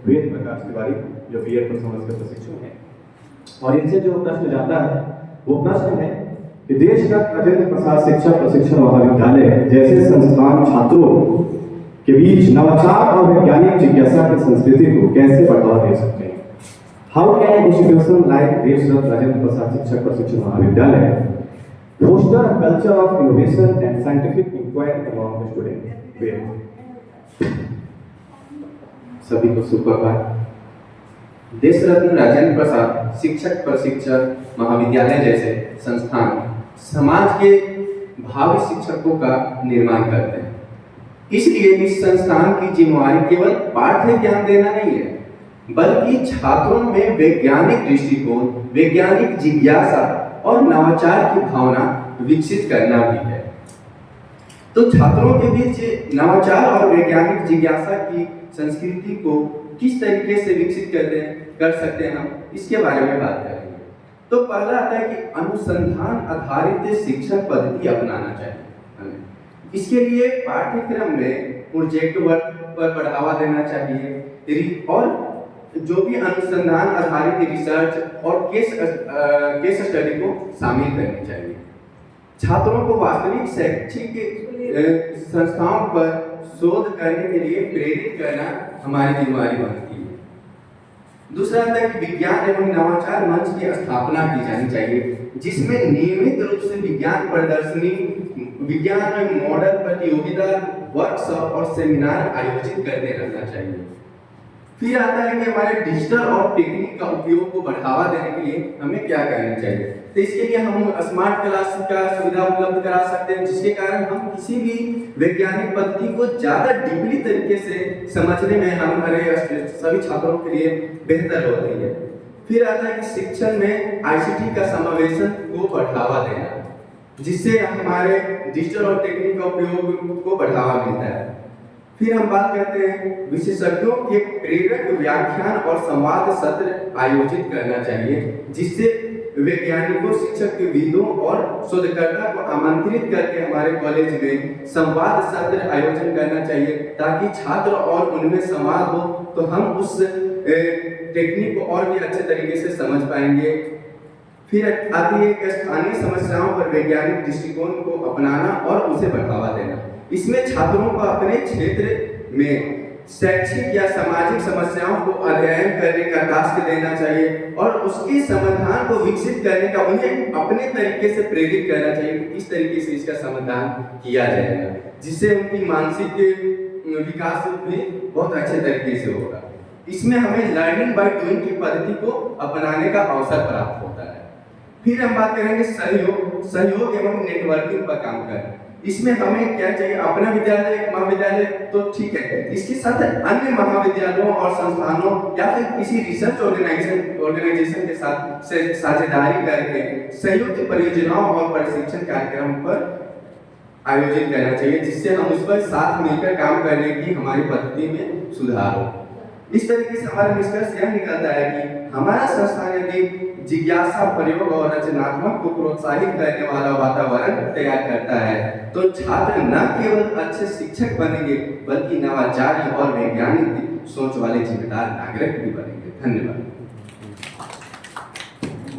वेद प्रकाश तिवारी जो बीएड प्रथम वर्ष के प्रशिक्षु हैं। और इनसे जो प्रश्न जाता है वो प्रश्न है कि देशरत्न राजेंद्र प्रसाद शिक्षा प्रशिक्षण महाविद्यालय जैसे संस्थान छात्रों के बीच नवाचार और वैज्ञानिक जिज्ञासा की संस्कृति को कैसे बढ़ावा दे सकते हैं? How can institution like Deshratna Rajendra Prasad Shiksha Prashikshan Mahavidyalaya foster a culture of innovation and scientific inquiry among the student? सभी को सुप्रभात। देशरत्न राजेंद्र प्रसाद शिक्षक प्रशिक्षण महाविद्यालय जैसे संस्थान समाज के भावी शिक्षकों का निर्माण करते हैं। इसलिए इस संस्थान की जिम्मेवारी केवल पाठ्य ज्ञान देना नहीं है, बल्कि छात्रों में वैज्ञानिक दृष्टिकोण, वैज्ञानिक जिज्ञासा और नवाचार की भावना विकसित करना भी है। तो छात्रों के बीच नवाचार और वैज्ञानिक जिज्ञासा की संस्कृति को किस तरीके से विकसित कर सकते हैं हम, इसके बारे में बात करेंगे। तो पहला आता है कि अनुसंधान आधारित शिक्षण पद्धति अपनाना चाहिए हमें। इसके लिए पाठ्यक्रम में प्रोजेक्ट वर्क पर बढ़ावा देना चाहिए और जो भी अनुसंधान आधारित रिसर्च और केस स्टडी को शामिल करनी चाहिए। छात्रों को वास्तविक शैक्षिक संस्थाओं पर शोध करने के लिए प्रेरित करना हमारी जिम्मेदारी बनती है। दूसरा आता है कि विज्ञान एवं नवाचार मंच की स्थापना की जानी चाहिए, जिसमें नियमित रूप से विज्ञान प्रदर्शनी, विज्ञान मॉडल प्रतियोगिता, वर्कशॉप और सेमिनार आयोजित करते रहना चाहिए। फिर आता है कि हमारे डिजिटल और टेक्निक का उपयोग को बढ़ावा देने के लिए हमें क्या करना चाहिए। तो इसके लिए हम स्मार्ट क्लास का सुविधा उपलब्ध करा सकते हैं, जिसके कारण हम किसी भी वैज्ञानिक पद्धति को ज़्यादा डीपली तरीके से समझने में हमारे सभी छात्रों के लिए बेहतर होती है। फिर आता है कि शिक्षण में आईसीटी का समावेशन को बढ़ावा देना, जिससे हमारे डिजिटल और टेक्निक का उपयोग को बढ़ावा मिलता है। फिर हम बात करते हैं विशेषज्ञों के प्रेरक व्याख्यान और संवाद सत्र आयोजित करना चाहिए, जिससे वैज्ञानिकों, शिक्षक, विदों और शोधकर्ता को आमंत्रित करके हमारे कॉलेज में संवाद सत्र आयोजन करना चाहिए, ताकि छात्र और उनमें संवाद हो तो हम उस टेक्निक को और भी अच्छे तरीके से समझ पाएंगे। फिर आती है कि स्थानीय समस्याओं पर वैज्ञानिक दृष्टिकोण को अपनाना और उसे बढ़ावा देना। इसमें छात्रों को अपने क्षेत्र में शैक्षिक या सामाजिक समस्याओं को अध्ययन करने का टास्क देना चाहिए और उसके समाधान को विकसित करने का उन्हें अपने तरीके से प्रेरित करना चाहिए कि किस तरीके से इसका समाधान किया जाएगा, जिससे उनकी मानसिक विकास भी बहुत अच्छे तरीके से होगा। इसमें हमें लर्निंग बाय डूइंग की पद्धति को अपनाने का अवसर प्राप्त होता है। फिर हम बात करेंगे सहयोग एवं नेटवर्किंग पर काम करना। इसमें हमें क्या चाहिए, अपना विद्यालय महाविद्यालय तो ठीक है, इसके साथ अन्य महाविद्यालयों और संस्थानों या फिर किसी रिसर्च ऑर्गेनाइजेशन के साथ साझेदारी करके संयुक्त परियोजनाओं और प्रशिक्षण कार्यक्रम पर आयोजित करना चाहिए, जिससे हम उस पर साथ मिलकर काम करने की हमारी पद्धति में सुधार हो। इस तरीके से हमारा निष्कर्ष यह निकलता है कि हमारा संस्थान यदि जिज्ञासा, प्रयोग और रचनात्मक को प्रोत्साहित करने वाला वातावरण तैयार करता है, तो छात्र न केवल अच्छे शिक्षक बनेंगे, बल्कि नवाचारी और वैज्ञानिक सोच वाले जिम्मेदार नागरिक भी बनेंगे। धन्यवाद।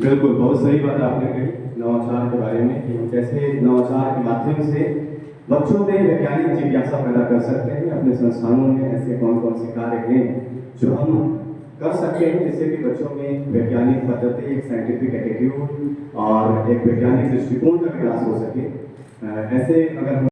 बिल्कुल, बहुत सही बात आपने कही नवाचार के बारे में कि हम कैसे नवाचार के माध्यम से बच्चों में वैज्ञानिक जिज्ञासा पैदा कर सकते हैं। अपने संस्थानों में ऐसे कौन कौन से कार्य हैं जो हम कर सकते हैं, जिससे कि बच्चों में वैज्ञानिक पद्धति, एक साइंटिफिक एटीट्यूड और एक वैज्ञानिक दृष्टिकोण का विकास हो सके। ऐसे अगर